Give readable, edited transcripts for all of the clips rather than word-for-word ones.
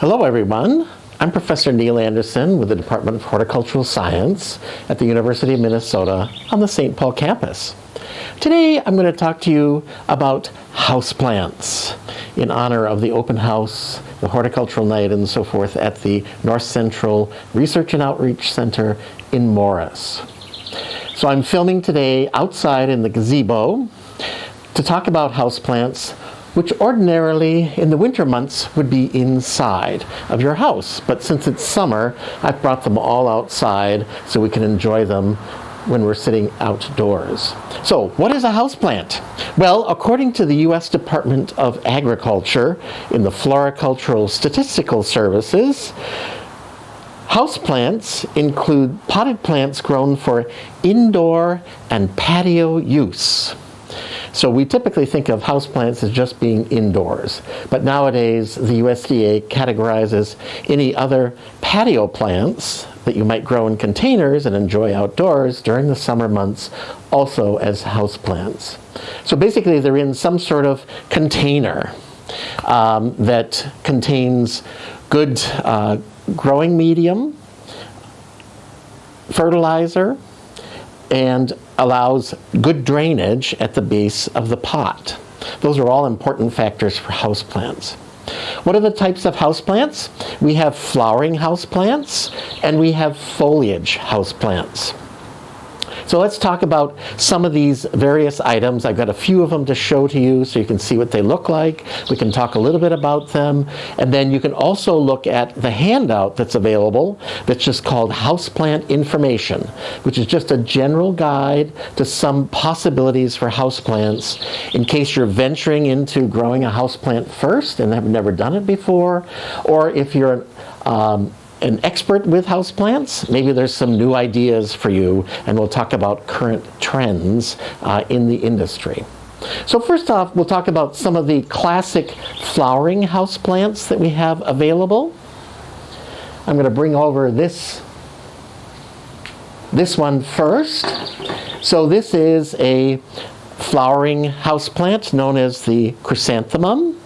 Hello everyone, I'm Professor Neil Anderson with the Department of Horticultural Science at the University of Minnesota on the St. Paul campus. Today I'm going to talk to you about houseplants in honor of the open house, the Horticultural Night and so forth at the North Central Research and Outreach Center in Morris. So I'm filming today outside in the gazebo to talk about houseplants, which ordinarily in the winter months would be inside of your house. But since it's summer, I've brought them all outside so we can enjoy them when we're sitting outdoors. So what is a houseplant? Well, according to the U.S. Department of Agriculture in the Floricultural Statistical Services, houseplants include potted plants grown for indoor and patio use. So we typically think of houseplants as just being indoors, but nowadays the USDA categorizes any other patio plants that you might grow in containers and enjoy outdoors during the summer months also as houseplants. So basically they're in some sort of container that contains good growing medium, fertilizer, and allows good drainage at the base of the pot. Those are all important factors for houseplants. What are the types of houseplants? We have flowering houseplants and we have foliage houseplants. So let's talk about some of these various items. I've got a few of them to show to you so you can see what they look like. We can talk a little bit about them. And then you can also look at the handout that's available that's just called Houseplant Information, which is just a general guide to some possibilities for houseplants in case you're venturing into growing a houseplant first and have never done it before, or if you're an expert with houseplants, maybe there's some new ideas for you, and we'll talk about current trends in the industry. So first off, we'll talk about some of the classic flowering houseplants that we have available. I'm going to bring over this one first. So this is a flowering houseplant known as the chrysanthemum.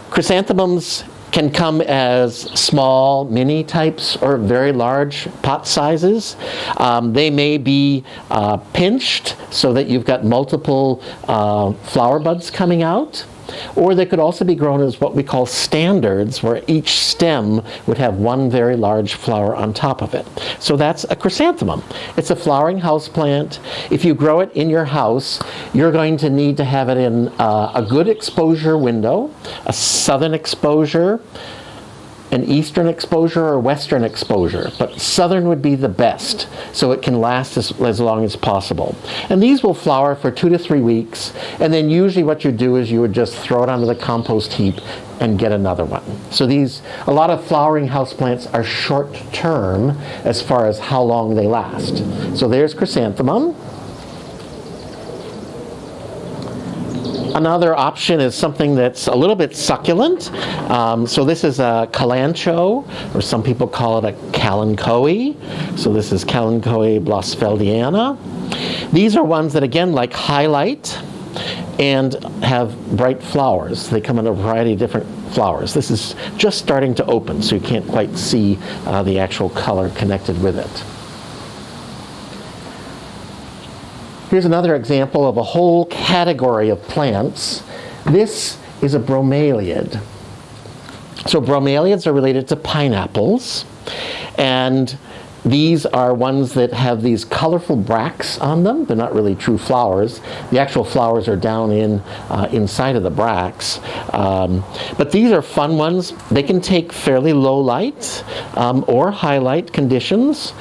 Chrysanthemums can come as small, mini types or very large pot sizes. They may be pinched so that you've got multiple flower buds coming out. Or they could also be grown as what we call standards, where each stem would have one very large flower on top of it. So that's a chrysanthemum. It's a flowering houseplant. If you grow it in your house, you're going to need to have it in a good exposure window, a southern exposure, an eastern exposure, or western exposure, but southern would be the best so it can last as long as possible. And these will flower for 2 to 3 weeks, and then usually what you do is you would just throw it onto the compost heap and get another one. So a lot of flowering houseplants are short term as far as how long they last. So there's chrysanthemum. Another option is something that's a little bit succulent. So this is a kalanchoe, or some people call it a kalanchoe. So this is Kalanchoe blossfeldiana. These are ones that, again, like highlight and have bright flowers. They come in a variety of different flowers. This is just starting to open, so you can't quite see the actual color connected with it. Here's another example of a whole category of plants. This is a bromeliad. So bromeliads are related to pineapples, and these are ones that have these colorful bracts on them. They're not really true flowers. The actual flowers are down inside of the bracts. But these are fun ones. They can take fairly low light or highlight conditions.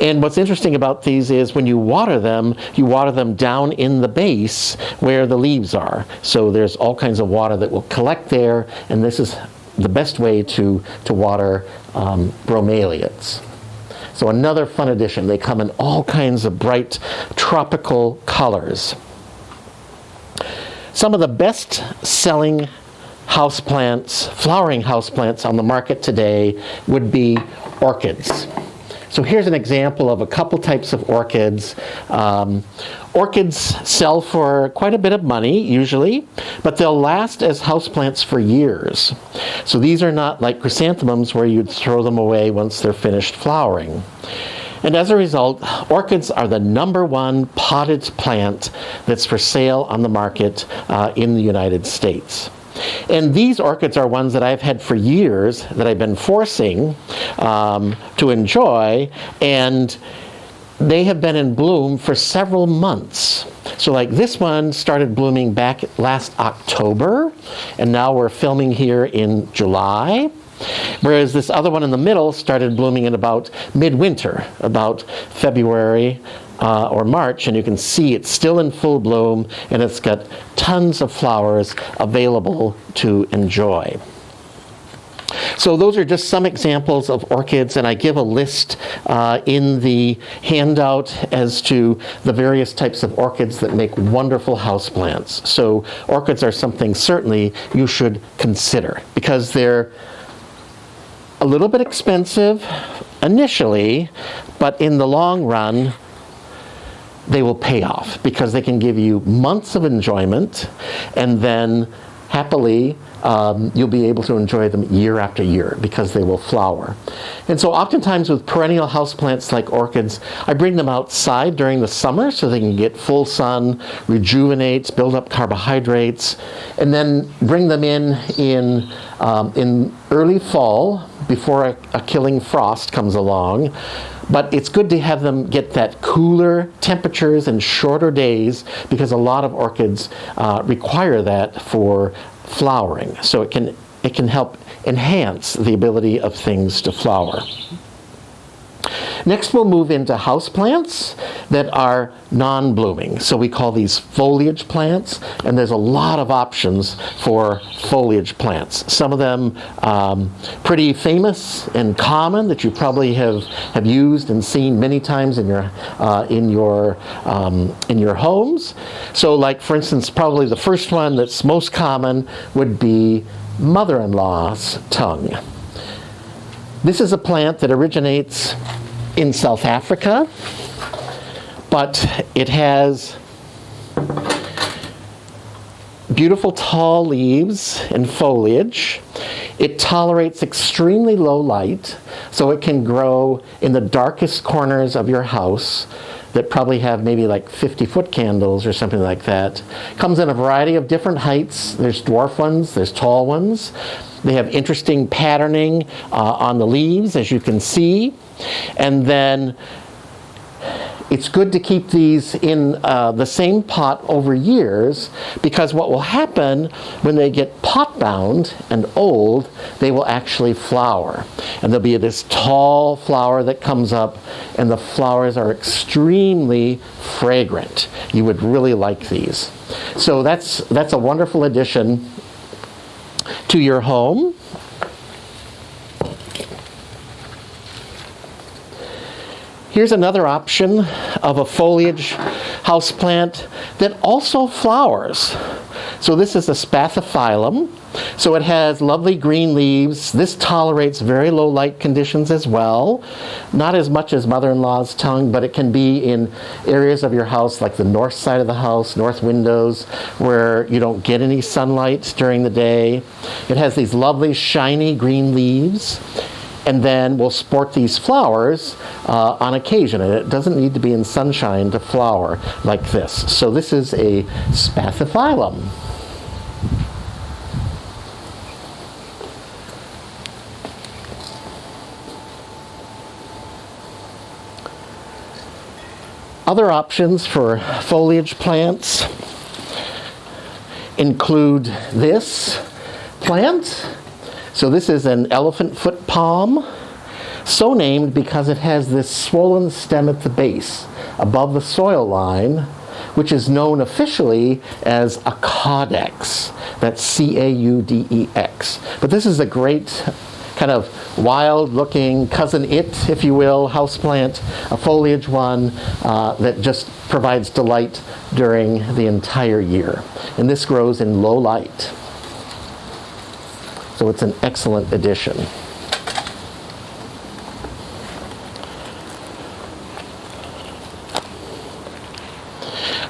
And what's interesting about these is when you water them down in the base where the leaves are. So there's all kinds of water that will collect there, and this is the best way to water bromeliads. So another fun addition. They come in all kinds of bright tropical colors. Some of the best selling houseplants, flowering houseplants on the market today would be orchids. So here's an example of a couple types of orchids. Orchids sell for quite a bit of money, usually, but they'll last as houseplants for years. So these are not like chrysanthemums where you'd throw them away once they're finished flowering. And as a result, orchids are the #1 potted plant that's for sale on the market in the United States. And these orchids are ones that I've had for years that I've been forcing to enjoy, and they have been in bloom for several months. So like this one started blooming back last October, and now we're filming here in July. Whereas this other one in the middle started blooming in about midwinter, about February or March, and you can see it's still in full bloom, and it's got tons of flowers available to enjoy. So those are just some examples of orchids, and I give a list in the handout as to the various types of orchids that make wonderful houseplants. So orchids are something certainly you should consider because they're a little bit expensive initially, but in the long run, they will pay off because they can give you months of enjoyment, and then happily you'll be able to enjoy them year after year because they will flower. And so oftentimes with perennial houseplants like orchids, I bring them outside during the summer so they can get full sun, rejuvenate, build up carbohydrates, and then bring them in early fall before a killing frost comes along. But it's good to have them get that cooler temperatures and shorter days because a lot of orchids require that for flowering. So it can help enhance the ability of things to flower. Next, we'll move into houseplants that are non-blooming. So we call these foliage plants, and there's a lot of options for foliage plants. Some of them pretty famous and common that you probably have used and seen many times in your homes. So like, for instance, probably the first one that's most common would be mother-in-law's tongue. This is a plant that originates in South Africa, but it has beautiful tall leaves and foliage. It tolerates extremely low light, so it can grow in the darkest corners of your house that probably have maybe like 50-foot candles or something like that. Comes in a variety of different heights. There's dwarf ones, there's tall ones. They have interesting patterning on the leaves, as you can see. And then it's good to keep these in the same pot over years, because what will happen when they get pot bound and old, they will actually flower. And there'll be this tall flower that comes up, and the flowers are extremely fragrant. You would really like these. So that's a wonderful addition to your home. Here's another option of a foliage houseplant that also flowers. So this is a spathiphyllum. So it has lovely green leaves. This tolerates very low light conditions as well. Not as much as mother-in-law's tongue, but it can be in areas of your house like the north side of the house, north windows, where you don't get any sunlight during the day. It has these lovely shiny green leaves. And then we'll sport these flowers on occasion. And it doesn't need to be in sunshine to flower like this. So this is a spathiphyllum. Other options for foliage plants include this plant. So this is an elephant foot palm, so named because it has this swollen stem at the base above the soil line, which is known officially as a caudex. That's C-A-U-D-E-X. But this is a great kind of wild-looking cousin it, if you will, houseplant, a foliage one that just provides delight during the entire year. And this grows in low light. So it's an excellent addition.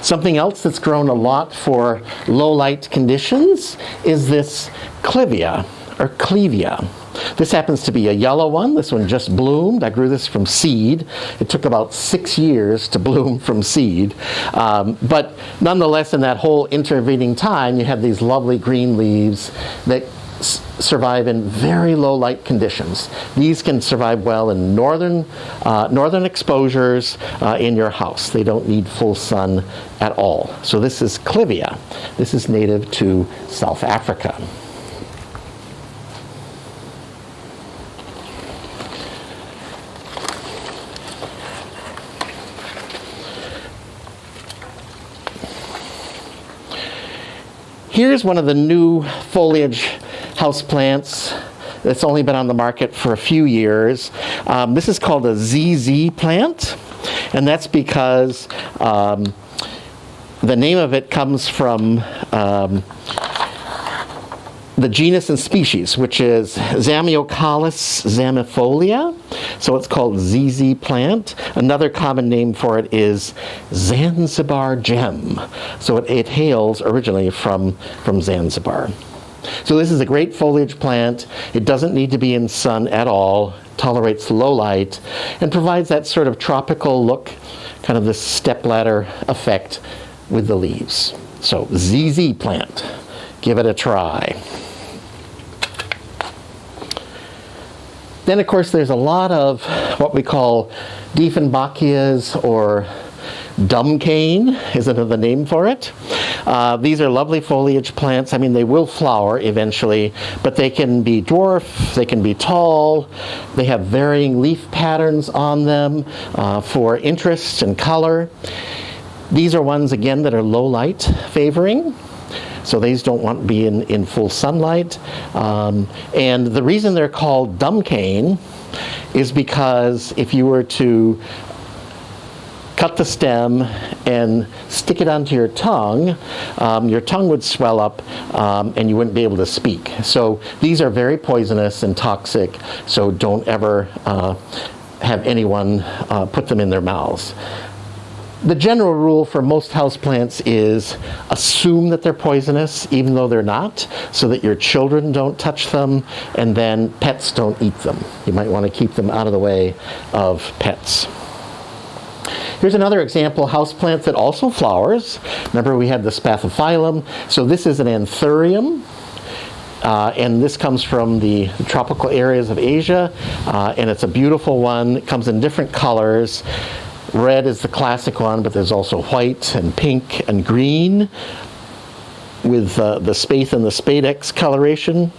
Something else that's grown a lot for low light conditions is this clivia or clevia. This happens to be a yellow one. This one just bloomed. I grew this from seed. It took about 6 years to bloom from seed. But nonetheless, in that whole intervening time, you have these lovely green leaves that survive in very low light conditions. These can survive well in northern exposures in your house. They don't need full sun at all. So this is clivia. This is native to South Africa. Here's one of the new foliage houseplants that's only been on the market for a few years. This is called a ZZ plant, and that's because the name of it comes from the genus and species, which is Zamioculus zamifolia. So it's called ZZ plant. Another common name for it is Zanzibar gem. So it hails originally from Zanzibar. So this is a great foliage plant. It doesn't need to be in sun at all, tolerates low light, and provides that sort of tropical look, kind of this stepladder effect with the leaves. So ZZ plant, give it a try. Then, of course, there's a lot of what we call Dieffenbachias, or dumb cane is another name for it. These are lovely foliage plants. I mean, they will flower eventually, but they can be dwarf, they can be tall, they have varying leaf patterns on them for interest and color. These are ones, again, that are low light favoring. So these don't want to be in full sunlight. And the reason they're called dumb cane is because if you were to cut the stem and stick it onto your tongue would swell up and you wouldn't be able to speak. So these are very poisonous and toxic, so don't ever have anyone put them in their mouths. The general rule for most houseplants is assume that they're poisonous even though they're not, so that your children don't touch them and then pets don't eat them. You might want to keep them out of the way of pets. Here's another example houseplant that also flowers. Remember, we had the spathiphyllum. So this is an anthurium. And this comes from the tropical areas of Asia. And it's a beautiful one. It comes in different colors. Red is the classic one, but there's also white and pink and green with the spathe and the spadix coloration.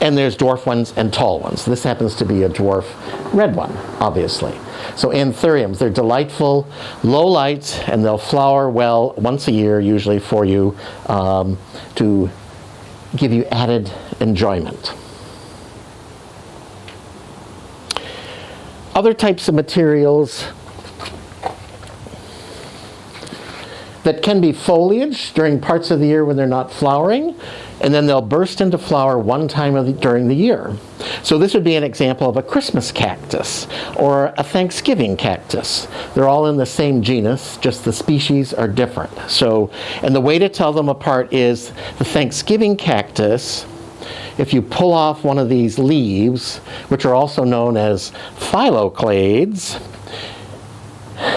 And there's dwarf ones and tall ones. This happens to be a dwarf red one, obviously. So anthuriums, they're delightful, low light, and they'll flower well once a year, usually for you, to give you added enjoyment. Other types of materials that can be foliage during parts of the year when they're not flowering, and then they'll burst into flower one time during the year. So this would be an example of a Christmas cactus or a Thanksgiving cactus. They're all in the same genus, just the species are different. So, and the way to tell them apart is the Thanksgiving cactus, if you pull off one of these leaves, which are also known as phylloclades,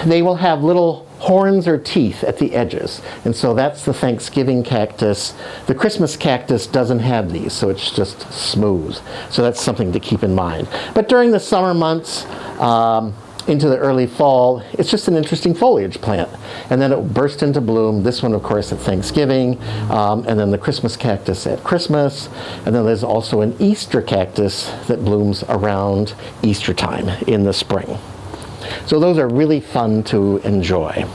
they will have little horns or teeth at the edges. And so that's the Thanksgiving cactus. The Christmas cactus doesn't have these, so it's just smooth. So that's something to keep in mind. But during the summer months, into the early fall, it's just an interesting foliage plant. And then it will burst into bloom. This one, of course, at Thanksgiving, and then the Christmas cactus at Christmas. And then there's also an Easter cactus that blooms around Easter time in the spring. So those are really fun to enjoy.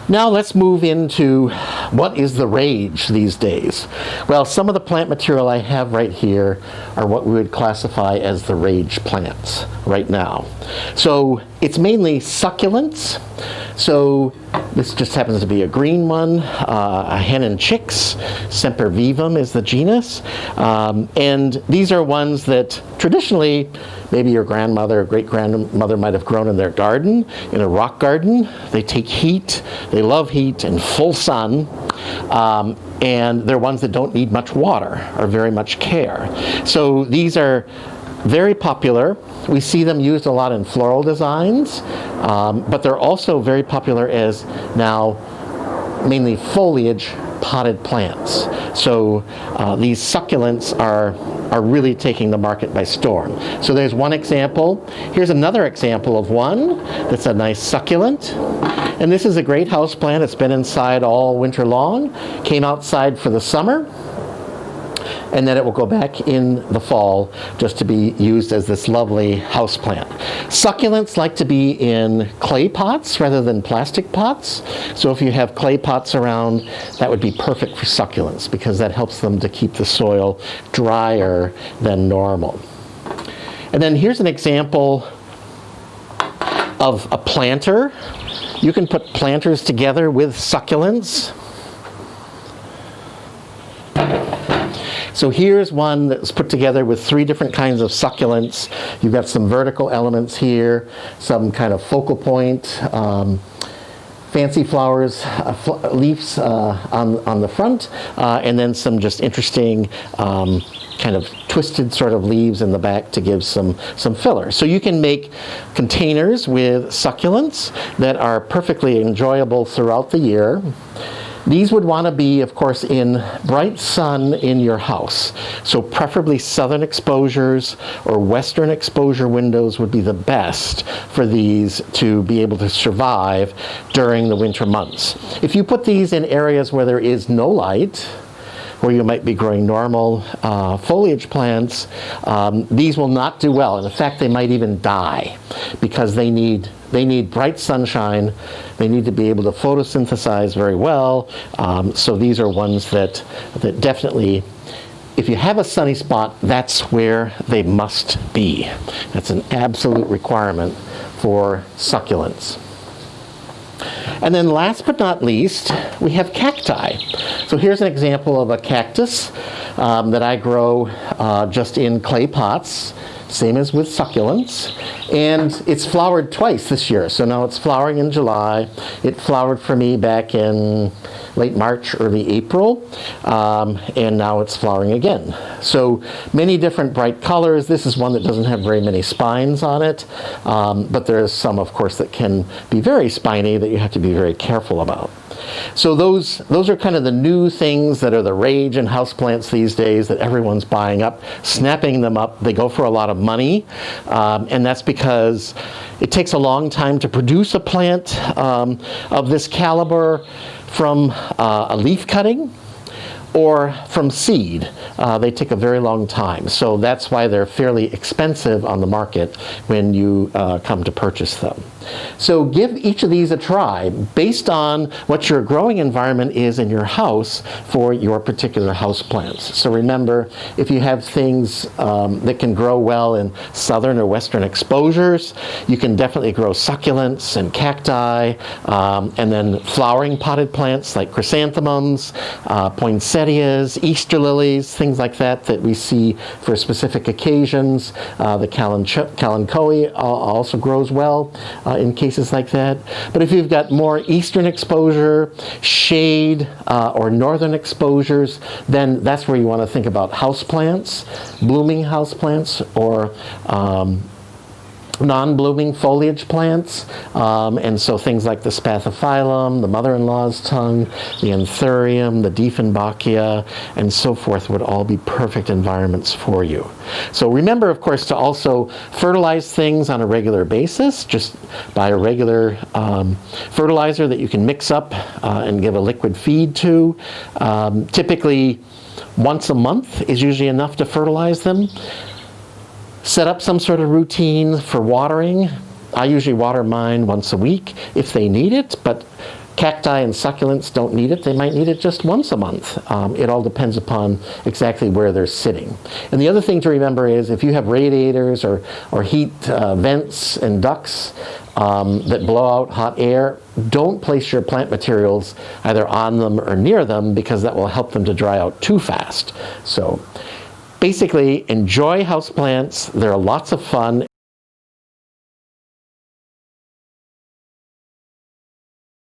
Now let's move into what is the rage these days. Well, some of the plant material I have right here are what we would classify as the rage plants right now. So it's mainly succulents. So this just happens to be a green one, a hen and chicks. Sempervivum is the genus. And these are ones that traditionally maybe your grandmother or great-grandmother might have grown in their garden, in a rock garden. They take heat, they love heat and full sun, and they're ones that don't need much water or very much care. So these are very popular. We see them used a lot in floral designs, but they're also very popular as now mainly foliage potted plants. So these succulents are really taking the market by storm. So there's one example. Here's another example of one that's a nice succulent. And this is a great house plant. It's been inside all winter long, came outside for the summer, and then it will go back in the fall just to be used as this lovely house plant. Succulents like to be in clay pots rather than plastic pots. So if you have clay pots around, that would be perfect for succulents because that helps them to keep the soil drier than normal. And then here's an example of a planter. You can put planters together with succulents. So here's one that's put together with 3 different kinds of succulents. You've got some vertical elements here, some kind of focal point, fancy flowers, leaves on the front, and then some just interesting kind of twisted sort of leaves in the back to give some filler. So you can make containers with succulents that are perfectly enjoyable throughout the year. These would want to be, of course, in bright sun in your house. So preferably southern exposures or western exposure windows would be the best for these to be able to survive during the winter months. If you put these in areas where there is no light, where you might be growing normal foliage plants, these will not do well. And in fact, they might even die because they need bright sunshine. They need to be able to photosynthesize very well. So these are ones that definitely, if you have a sunny spot, that's where they must be. That's an absolute requirement for succulents. And then last but not least, we have cacti. So here's an example of a cactus that I grow just in clay pots, same as with succulents. And it's flowered twice this year. So now it's flowering in July. It flowered for me back in late March, early April, and now it's flowering again. So many different bright colors. This is one that doesn't have very many spines on it, but there's some, of course, that can be very spiny that you have to be very careful about. So those are kind of the new things that are the rage in houseplants these days that everyone's buying up, snapping them up. They go for a lot of money, and that's because it takes a long time to produce a plant of this caliber from a leaf cutting or from seed. They take a very long time. So that's why they're fairly expensive on the market when you come to purchase them. So give each of these a try based on what your growing environment is in your house for your particular house plants. So remember, if you have things that can grow well in southern or western exposures, you can definitely grow succulents and cacti, and then flowering potted plants like chrysanthemums, poinsettias, Easter lilies, things like that that we see for specific occasions. The kalanchoe also grows well in cases like that. But if you've got more eastern exposure, shade, or northern exposures, then that's where you want to think about houseplants, blooming houseplants, or non-blooming foliage plants, and so things like the spathiphyllum, the mother-in-law's tongue, the anthurium, the dieffenbachia, and so forth would all be perfect environments for you. So remember, of course, to also fertilize things on a regular basis. Just buy a regular fertilizer that you can mix up and give a liquid feed to. Typically, once a month is usually enough to fertilize them. Set up some sort of routine for watering. I usually water mine once a week if they need it, but Cacti and succulents don't need it. They might need it just once a month. It all depends upon exactly where they're sitting. And the other thing to remember is if you have radiators or heat vents and ducts that blow out hot air, don't place your plant materials either on them or near them, because that will help them to dry out too fast. So basically, enjoy houseplants. They're lots of fun,